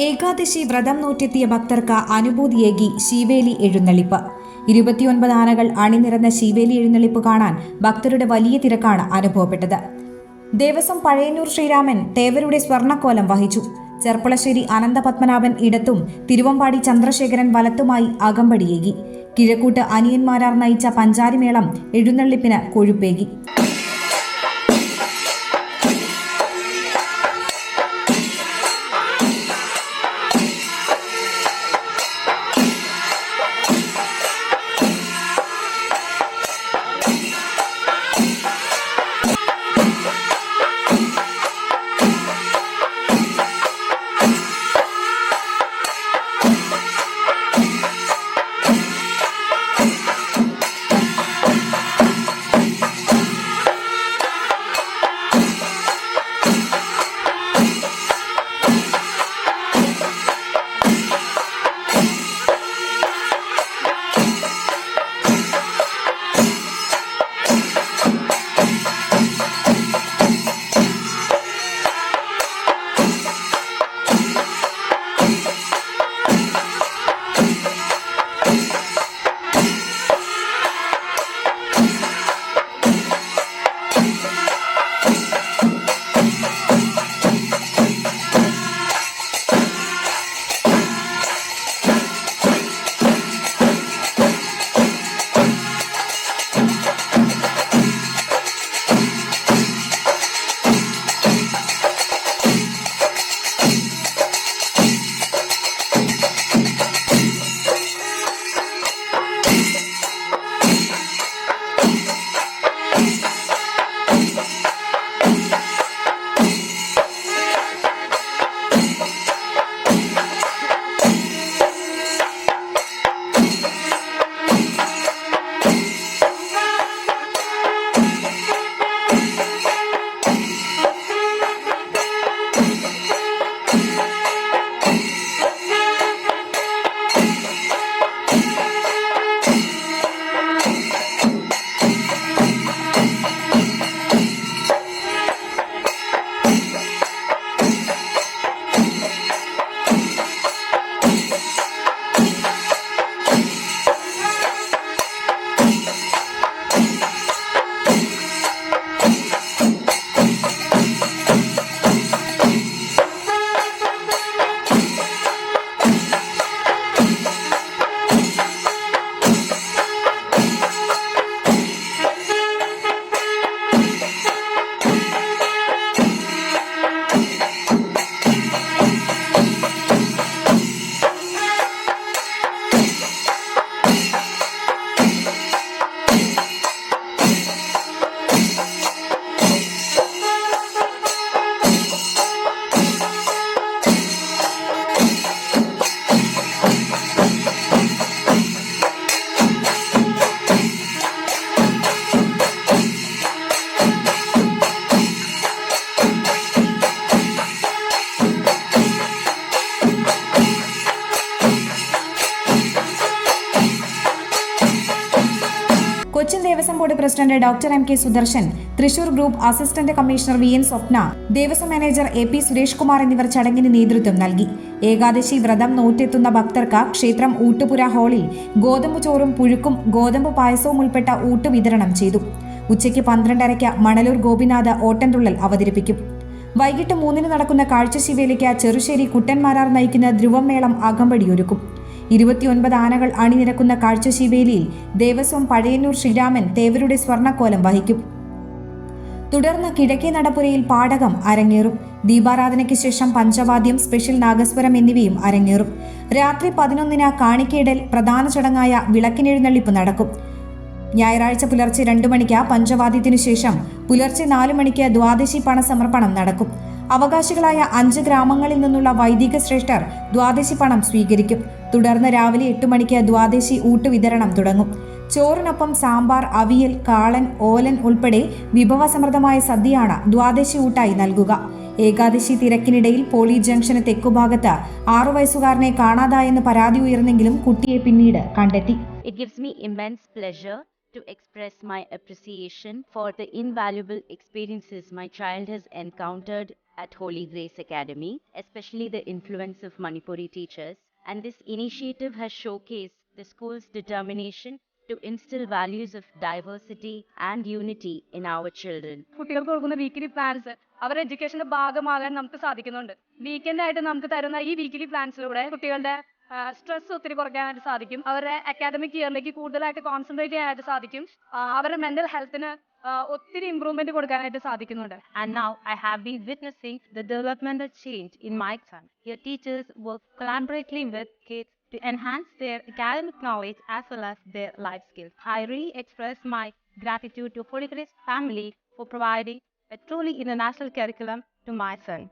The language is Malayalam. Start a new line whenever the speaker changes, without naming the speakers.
ഏകാദശി വ്രതം നോറ്റെത്തിയ ഭക്തർക്ക് അനുഭൂതിയേകി ശീവേലി എഴുന്നള്ളിപ്പ്. 29 ആനകൾ അണിനിരന്ന ശീവേലി എഴുന്നള്ളിപ്പ് കാണാൻ ഭക്തരുടെ വലിയ തിരക്കാണ് അനുഭവപ്പെട്ടത്. ദേവസ്വം പഴയന്നൂർ ശ്രീരാമൻ തേവരുടെ സ്വർണ്ണക്കോലം വഹിച്ചു. ചെർപ്പളശ്ശേരി അനന്തപത്മനാഭൻ ഇടത്തും തിരുവമ്പാടി ചന്ദ്രശേഖരൻ വലത്തുമായി അകമ്പടിയേകി. കിഴക്കൂട്ട് അനിയന്മാരാർ നയിച്ച പഞ്ചാരിമേളം എഴുന്നള്ളിപ്പിന് കൊഴുപ്പേകി. Cochin Devaswom board president doctor M K Sudarshan, Thrissur group assistant commissioner V N Swapna, Devaswom manager A P Suresh Kumar എന്നിവർ ചടങ്ങിന് നേതൃത്വം നൽകി. ഏകാദശി വ്രതം നോറ്റെത്തുന്ന ഭക്തർക്ക് ക്ഷേത്രം ഊട്ടുപുര ഹാളിൽ ഗോതമ്പ് ചോറും പുഴുക്കും ഗോതമ്പ് പായസവും ഉൾപ്പെട്ട ഊട്ട് വിതരണം ചെയ്തു. ഉച്ചയ്ക്ക് 12:30 മണലൂർ ഗോപിനാഥ് ഓട്ടൻതുള്ളൽ അവതരിപ്പിക്കും. വൈകിട്ട് 3 നടക്കുന്ന കാഴ്ചശിവേലിക്ക് ചെറുശ്ശേരി കുട്ടന്മാരാർ നയിക്കുന്ന ധ്രുവമേളം അകമ്പടിയൊരുക്കും. 29 ആനകൾ അണിനിരക്കുന്ന കാഴ്ചശിവേലിയിൽ ദേവസ്വം പഴയന്നൂർ ശ്രീരാമൻ തേവരുടെ സ്വർണ്ണക്കോലം വഹിക്കും. തുടർന്ന് കിഴക്കേ നടപ്പുരയിൽ പാടകം അരങ്ങേറും. ദീപാരാധനയ്ക്ക് ശേഷം പഞ്ചവാദ്യം, സ്പെഷ്യൽ നാഗസ്വരം എന്നിവയും അരങ്ങേറും. രാത്രി 11 കാണിക്കയിടൽ, പ്രധാന ചടങ്ങായ വിളക്കിനെഴുന്നള്ളിപ്പ് നടക്കും. ഞായറാഴ്ച പുലർച്ചെ 2 മണിക്ക് പഞ്ചവാദ്യത്തിനു ശേഷം പുലർച്ചെ 4 മണിക്ക് ദ്വാദശി പണസമർപ്പണം നടക്കും. അവകാശികളായ 5 ഗ്രാമങ്ങളിൽ നിന്നുള്ള വൈദിക ശ്രേഷ്ഠർ ദ്വാദശി പണം സ്വീകരിക്കും. തുടർന്ന് രാവിലെ 8 മണിക്ക് ദ്വാദശി ഊട്ട് വിതരണം തുടങ്ങും. ചോറിനൊപ്പം സാമ്പാർ, അവിയൽ, കാളൻ, ഓലൻ ഉൾപ്പെടെ വിഭവസമൃദ്ധമായ സദ്യയാണ് ദ്വാദശി ഊട്ടായി നൽകുക. ഏകാദശി തിരക്കിനിടയിൽ പോളി ജംഗ്ഷന് തെക്കുഭാഗത്ത് 6 വയസ്സുകാരനെ കാണാതായെന്ന് പരാതി ഉയർന്നെങ്കിലും കുട്ടിയെ പിന്നീട് കണ്ടെത്തി.
It gives me immense pleasure to express my appreciation for the invaluable experiences my child has encountered at Holy Grace Academy, especially the influence of Manipuri teachers. And this initiative has showcased the school's determination to instill values of diversity and unity in our children.
കുട്ടികൾക്ക് കൊടുക്കുന്ന വീക്കിലി പ്ലാൻസ് അവരുടെ എഡ്യൂക്കേഷന്റെ ഭാഗമാകാൻ നമുക്ക് സാധിക്കുന്നുണ്ട്. വീക്കെൻഡ് ആയിട്ട് നമുക്ക് തരുന്ന ഈ വീക്കിലി പ്ലാൻസിലൂടെ കുട്ടികളുടെ സ്ട്രെസ് ഒത്തിരി കുറയ്ക്കാനായിട്ട് സാധിക്കും. അവരുടെ അക്കാഡമിക് ഇയറിലേക്ക് കൂടുതലായിട്ട് കോൺസെൻട്രേറ്റ് ചെയ്യാനായിട്ട് സാധിക്കും. അവരുടെ മെന്റൽ ഹെൽത്തിന് ഒത്തിരി ഇമ്പ്രൂവ്മെന്റ് കൊടുക്കാനായിട്ട് സാധിക്കുന്നുണ്ട്.
And now I have been witnessing the developmental change in my son. Your teachers work collaboratively with kids to enhance their academic knowledge as well as their life skills. I really express my gratitude to Holy Grace family for providing a truly international curriculum to my son.